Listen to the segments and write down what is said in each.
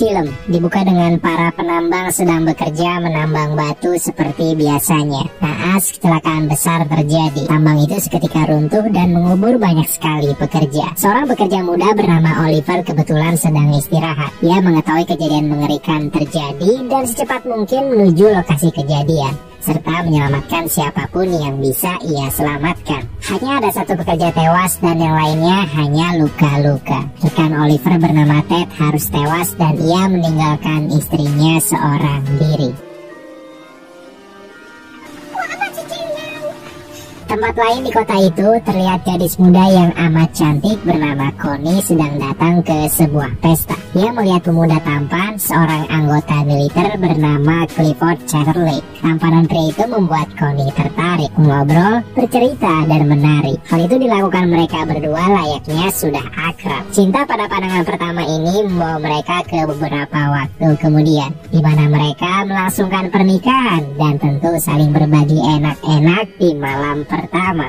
film dibuka dengan para penambang sedang bekerja menambang batu seperti biasanya. Naas, kecelakaan besar terjadi. Tambang itu seketika runtuh dan mengubur banyak sekali pekerja. Seorang pekerja muda bernama Oliver kebetulan sedang istirahat. Ia mengetahui kejadian mengerikan terjadi dan secepat mungkin menuju lokasi kejadian, serta menyelamatkan siapapun yang bisa ia selamatkan. Hanya ada satu pekerja tewas dan yang lainnya hanya luka-luka. Rekan Oliver bernama Ted harus tewas dan ia meninggalkan istrinya seorang diri. Tempat lain di kota itu terlihat gadis muda yang amat cantik bernama Connie sedang datang ke sebuah pesta. Ia melihat pemuda tampan, seorang anggota militer bernama Clifford Chatterley. Tampanan pria itu membuat Connie tertarik, mengobrol, bercerita, dan menari. Hal itu dilakukan mereka berdua layaknya sudah akrab. Cinta pada pandangan pertama ini membawa mereka ke beberapa waktu kemudian, di mana mereka melangsungkan pernikahan dan tentu saling berbagi enak-enak di malam pertama.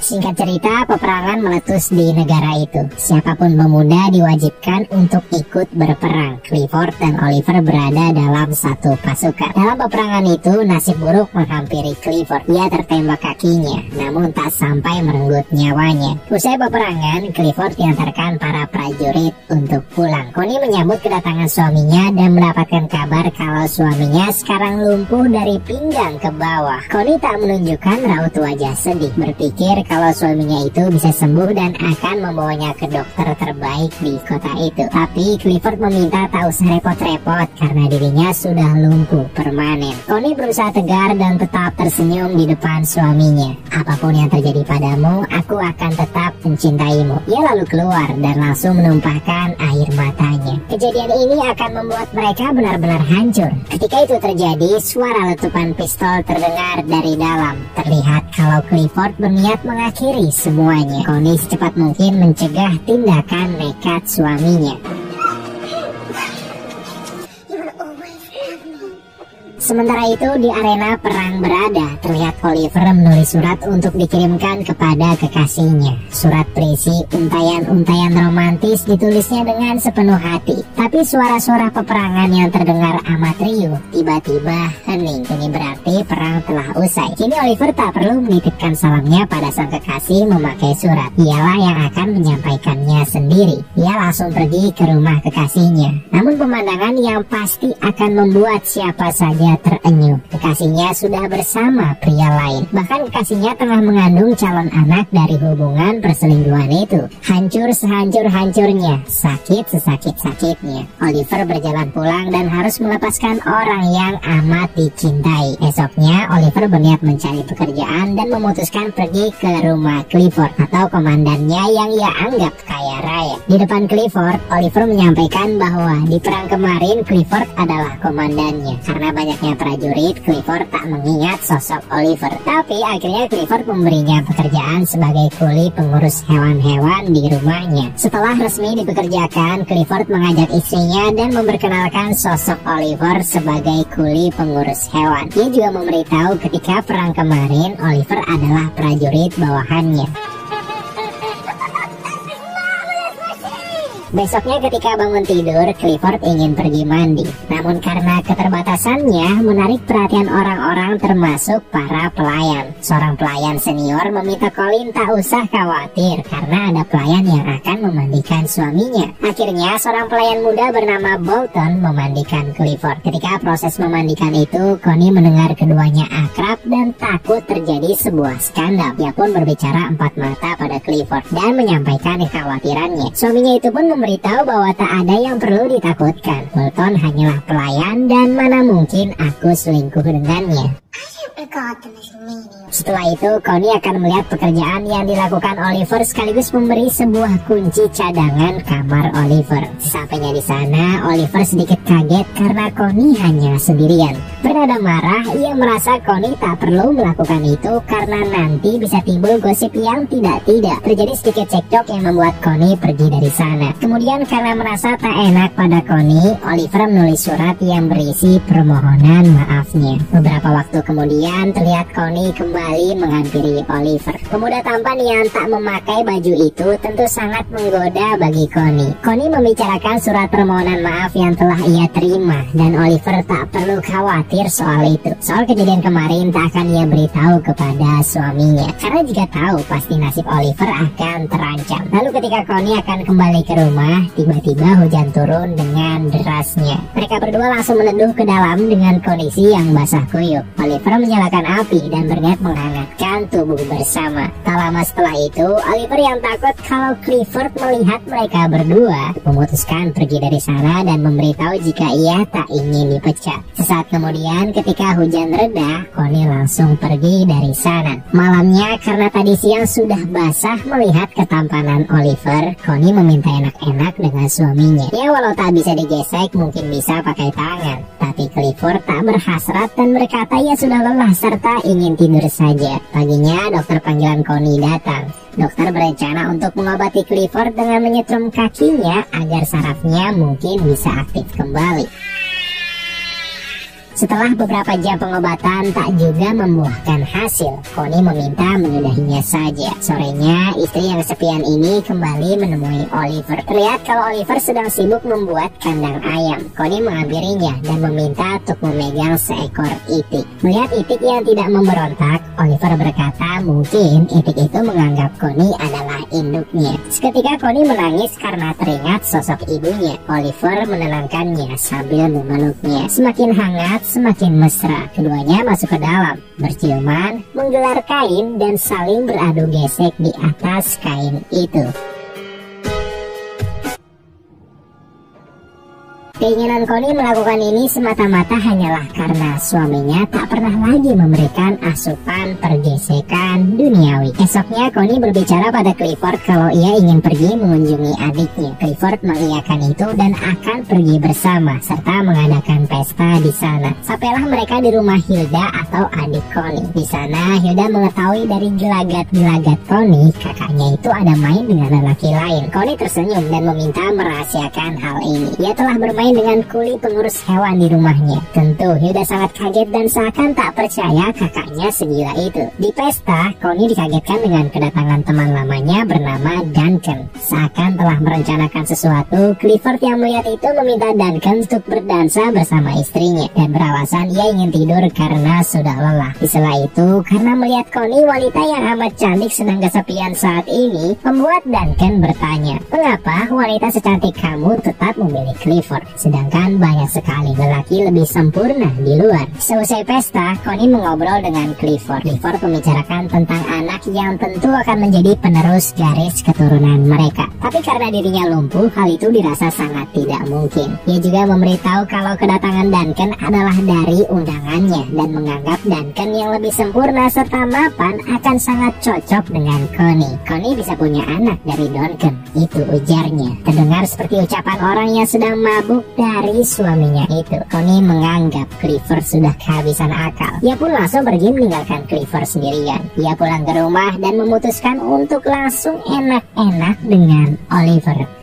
Singkat cerita, peperangan meletus di negara itu. Siapapun pemuda diwajibkan untuk ikut berperang. Clifford dan Oliver berada dalam satu pasukan. Dalam peperangan itu, nasib buruk menghampiri Clifford. Ia tertembak kakinya, namun tak sampai merenggut nyawanya. Usai peperangan, Clifford diantarkan para prajurit untuk pulang. Connie menyambut kedatangan suaminya dan mendapatkan kabar kalau suaminya sekarang lumpuh dari pinggang ke bawah. Connie tak menunjukkan raut wajah sedih, berpikir kalau suaminya itu bisa sembuh dan akan membawanya ke dokter terbaik di kota itu. Tapi Clifford meminta tak usah repot-repot karena dirinya sudah lumpuh permanen. Connie berusaha tegar dan tetap tersenyum di depan suaminya. Apapun yang terjadi padamu, aku akan tetap mencintaimu. Ia lalu keluar dan langsung menumpahkan air matanya. Kejadian ini akan membuat mereka benar-benar hancur. Ketika itu terjadi, suara letupan pistol terdengar dari dalam. Terlihat kalau Clifford berniat mengakhiri semuanya. Connie secepat mungkin mencegah tindakan nekat suaminya. Sementara itu di arena perang berada, terlihat Oliver menulis surat untuk dikirimkan kepada kekasihnya. Surat berisi untayan-untayan romantis ditulisnya dengan sepenuh hati. Tapi suara-suara peperangan yang terdengar amat riuh tiba-tiba hening. Ini berarti perang telah usai. Kini Oliver tak perlu menitipkan salamnya pada sang kekasih memakai surat. Dialah yang akan menyampaikannya sendiri. Ia langsung pergi ke rumah kekasihnya. Namun pemandangan yang pasti akan membuat siapa saja terenyuh. Kekasihnya sudah bersama pria lain. Bahkan kekasihnya tengah mengandung calon anak dari hubungan perselingkuhan itu. Hancur sehancur-hancurnya, sakit sesakit-sakitnya. Oliver berjalan pulang dan harus melepaskan orang yang amat dicintai. Esoknya Oliver berniat mencari pekerjaan dan memutuskan pergi ke rumah Clifford atau komandannya yang ia anggap kaya raya. Di depan Clifford, Oliver menyampaikan bahwa di perang kemarin Clifford adalah komandannya. Karena banyak prajurit, Clifford tak mengingat sosok Oliver. Tapi akhirnya Clifford memberinya pekerjaan sebagai kuli pengurus hewan-hewan di rumahnya. Setelah resmi dipekerjakan, Clifford mengajak istrinya dan memperkenalkan sosok Oliver sebagai kuli pengurus hewan. Dia juga memberitahu ketika perang kemarin Oliver adalah prajurit bawahannya. Besoknya ketika bangun tidur, Clifford ingin pergi mandi. Namun karena keterbatasannya menarik perhatian orang-orang termasuk para pelayan. Seorang pelayan senior meminta Colin tak usah khawatir karena ada pelayan yang akan memandikan suaminya. Akhirnya seorang pelayan muda bernama Bolton memandikan Clifford. Ketika proses memandikan itu, Connie mendengar keduanya akrab dan takut terjadi sebuah skandal. Dia pun berbicara empat mata pada Clifford dan menyampaikan kekhawatirannya. Suaminya itu pun memberitahu bahwa tak ada yang perlu ditakutkan. Bolton hanyalah pelayan dan mana mungkin aku selingkuh dengannya. Setelah itu, Connie akan melihat pekerjaan yang dilakukan Oliver sekaligus memberi sebuah kunci cadangan kamar Oliver. Sampainya di sana, Oliver sedikit kaget karena Connie hanya sendirian. Bernada marah, ia merasa Connie tak perlu melakukan itu karena nanti bisa timbul gosip yang tidak-tidak. Terjadi sedikit cekcok yang membuat Connie pergi dari sana. Kemudian karena merasa tak enak pada Connie, Oliver menulis surat yang berisi permohonan maafnya. Beberapa waktu kemudian terlihat Connie kembali menghampiri Oliver. Pemuda tampan yang tak memakai baju itu tentu sangat menggoda bagi Connie. Connie membicarakan surat permohonan maaf yang telah ia terima dan Oliver tak perlu khawatir soal itu. Soal kejadian kemarin tak akan ia beritahu kepada suaminya karena jika tahu pasti nasib Oliver akan terancam. Lalu ketika Connie akan kembali ke rumah, tiba-tiba hujan turun dengan derasnya. Mereka berdua langsung meneduh ke dalam dengan kondisi yang basah kuyup. Oliver menyalakan api dan berniat menghangatkan tubuh bersama. Tak lama setelah itu, Oliver yang takut kalau Clifford melihat mereka berdua memutuskan pergi dari sana dan memberitahu jika ia tak ingin dipecat. Sesaat kemudian ketika hujan reda, Connie langsung pergi dari sana. Malamnya karena tadi siang sudah basah melihat ketampanan Oliver, Connie meminta enak-enak dengan suaminya. Ya walau tak bisa digesek mungkin bisa pakai tangan. Tapi Clifford tak berhasrat dan berkata ia sudah lelah serta ingin tidur saja. Paginya dokter panggilan Connie datang. Dokter berencana untuk mengobati Clifford dengan menyetrum kakinya agar sarafnya mungkin bisa aktif kembali. Setelah beberapa jam pengobatan tak juga membuahkan hasil, Connie meminta menyudahinya saja. Sorenya, istri yang kesepian ini kembali menemui Oliver. Terlihat kalau Oliver sedang sibuk membuat kandang ayam. Connie menghampirinya dan meminta untuk memegang seekor itik. Melihat itik yang tidak memberontak, Oliver berkata mungkin itik itu menganggap Connie adalah induknya. Seketika Connie menangis karena teringat sosok ibunya. Oliver menenangkannya sambil memeluknya. Semakin hangat, semakin mesra. Keduanya masuk ke dalam, berciuman, menggelar kain, dan saling beradu gesek di atas kain itu. Keinginan Connie melakukan ini semata-mata hanyalah karena suaminya tak pernah lagi memberikan asupan pergesekan duniawi. Esoknya Connie berbicara pada Clifford kalau ia ingin pergi mengunjungi adiknya. Clifford mengiyakan itu dan akan pergi bersama serta mengadakan pesta di sana. Sampailah mereka di rumah Hilda atau adik Connie. Di sana Hilda mengetahui dari gelagat-gelagat Connie kakaknya itu ada main dengan lelaki lain. Connie tersenyum dan meminta merahasiakan hal ini. Ia telah bermain dengan kuli pengurus hewan di rumahnya. Tentu Hilda sangat kaget dan seakan tak percaya kakaknya segila itu. Di pesta, Connie dikagetkan dengan kedatangan teman lamanya bernama Duncan. Seakan telah merencanakan sesuatu, Clifford yang melihat itu meminta Duncan untuk berdansa bersama istrinya dan beralasan ia ingin tidur karena sudah lelah. Di sela itu, karena melihat Connie wanita yang amat cantik sedang kesepian saat ini, membuat Duncan bertanya, mengapa wanita secantik kamu tetap memilih Clifford? Sedangkan banyak sekali lelaki lebih sempurna di luar. Selesai pesta, Connie mengobrol dengan Clifford. Clifford membicarakan tentang anak yang tentu akan menjadi penerus garis keturunan mereka. Tapi karena dirinya lumpuh, hal itu dirasa sangat tidak mungkin. Ia juga memberitahu kalau kedatangan Duncan adalah dari undangannya dan menganggap Duncan yang lebih sempurna serta mapan akan sangat cocok dengan Connie. Connie bisa punya anak dari Duncan, itu ujarnya. Terdengar seperti ucapan orang yang sedang mabuk dari suaminya itu. Connie menganggap Clifford sudah kehabisan akal. Ia pun langsung pergi meninggalkan Clifford sendirian. Ia pulang ke rumah dan memutuskan untuk langsung enak-enak dengan Oliver.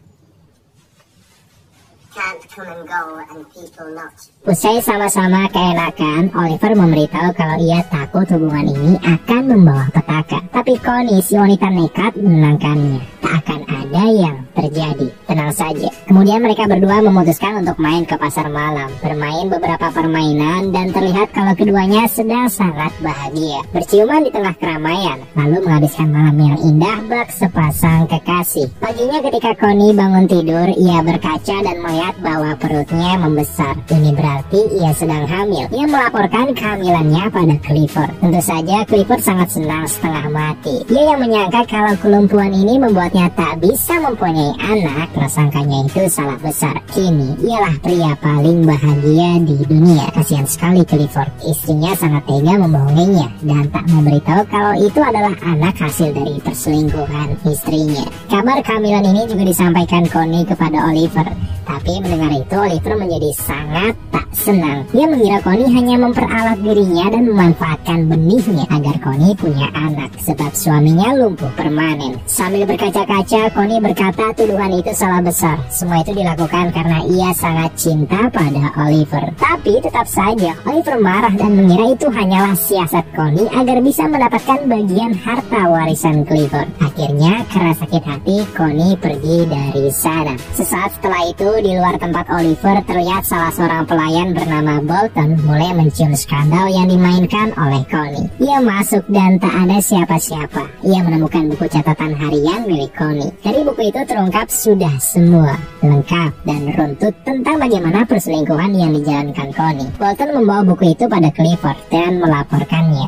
Usai sama-sama keenakan, Oliver memberitahu kalau ia takut hubungan ini akan membawa petaka. Tapi Connie, si wanita nekat, menenangkannya. Tak akan ada yang terjadi, tenang saja. Kemudian mereka berdua memutuskan untuk main ke pasar malam, bermain beberapa permainan, dan terlihat kalau keduanya sedang sangat bahagia, berciuman di tengah keramaian, lalu menghabiskan malam yang indah bak sepasang kekasih. Paginya ketika Connie bangun tidur, ia berkaca dan melihat bahwa perutnya membesar. Ini berarti ia sedang hamil. Ia melaporkan kehamilannya pada Clifford. Tentu saja Clifford sangat senang setengah mati. Ia yang menyangka kalau kelumpuhan ini membuatnya tak bisa mempunyai anak, prasangkanya itu salah besar. Kini ialah pria paling bahagia di dunia. Kasihan sekali Clifford. Istrinya sangat tega membohonginya dan tak memberitahu kalau itu adalah anak hasil dari perselingkuhan istrinya. Kabar kehamilan ini juga disampaikan Connie kepada Oliver. Tapi mendengar itu Oliver menjadi sangat tak senang. Dia mengira Connie hanya memperalat dirinya dan memanfaatkan benihnya agar Connie punya anak, sebab suaminya lumpuh permanen. Sambil berkaca-kaca, Connie berkata tuduhan itu salah besar. Semua itu dilakukan karena ia sangat cinta pada Oliver. Tapi tetap saja Oliver marah dan mengira itu hanyalah siasat Connie agar bisa mendapatkan bagian harta warisan Clifford. Akhirnya karena sakit hati, Connie pergi dari sana. Sesaat setelah itu, di luar tempat Oliver terlihat salah seorang pelayan bernama Bolton mulai mencium skandal yang dimainkan oleh Connie. Ia masuk dan tak ada siapa-siapa. Ia menemukan buku catatan harian milik Connie. Dari buku itu terungkap sudah semua lengkap dan runtut tentang bagaimana perselingkuhan yang dijalankan Connie. Bolton membawa buku itu pada Clifford dan melaporkannya.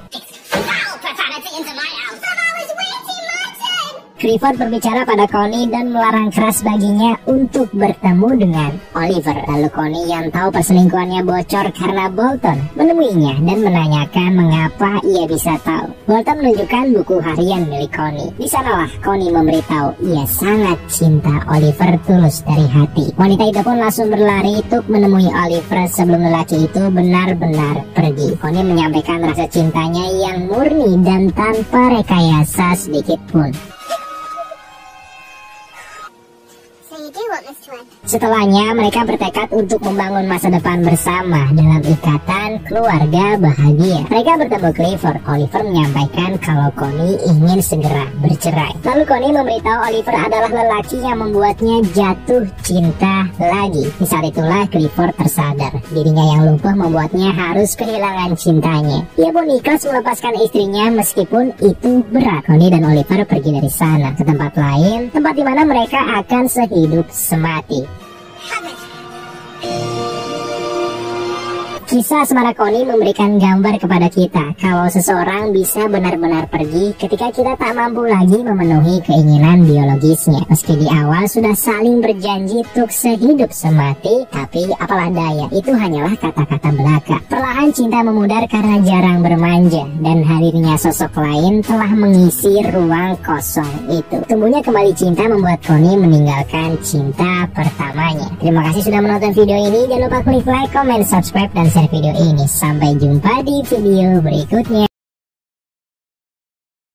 Clifford berbicara pada Connie dan melarang keras baginya untuk bertemu dengan Oliver. Lalu Connie yang tahu perselingkuhannya bocor karena Bolton menemuinya dan menanyakan mengapa ia bisa tahu. Bolton menunjukkan buku harian milik Connie. Di sanalah Connie memberitahu ia sangat cinta Oliver tulus dari hati. Wanita itu pun langsung berlari untuk menemui Oliver sebelum lelaki itu benar-benar pergi. Connie menyampaikan rasa cintanya yang murni dan tanpa rekayasa sedikit pun. Setelahnya mereka bertekad untuk membangun masa depan bersama dalam ikatan keluarga bahagia. Mereka bertemu Clifford. Oliver menyampaikan kalau Connie ingin segera bercerai. Lalu Connie memberitahu Oliver adalah lelaki yang membuatnya jatuh cinta lagi. Di saat itulah Clifford tersadar dirinya yang lumpuh membuatnya harus kehilangan cintanya. Ia pun ikhlas melepaskan istrinya meskipun itu berat. Connie dan Oliver pergi dari sana ke tempat lain, tempat di mana mereka akan sehidup semati. Kisah asmara Connie memberikan gambar kepada kita kalau seseorang bisa benar-benar pergi ketika kita tak mampu lagi memenuhi keinginan biologisnya. Meski di awal sudah saling berjanji untuk sehidup semati, tapi apalah daya, itu hanyalah kata-kata belaka. Perlahan cinta memudar karena jarang bermanja, dan hadirnya sosok lain telah mengisi ruang kosong itu. Tumbuhnya kembali cinta membuat Connie meninggalkan cinta pertamanya. Terima kasih sudah menonton video ini. Jangan lupa klik like, comment, subscribe, dan share video ini. Sampai jumpa di video berikutnya.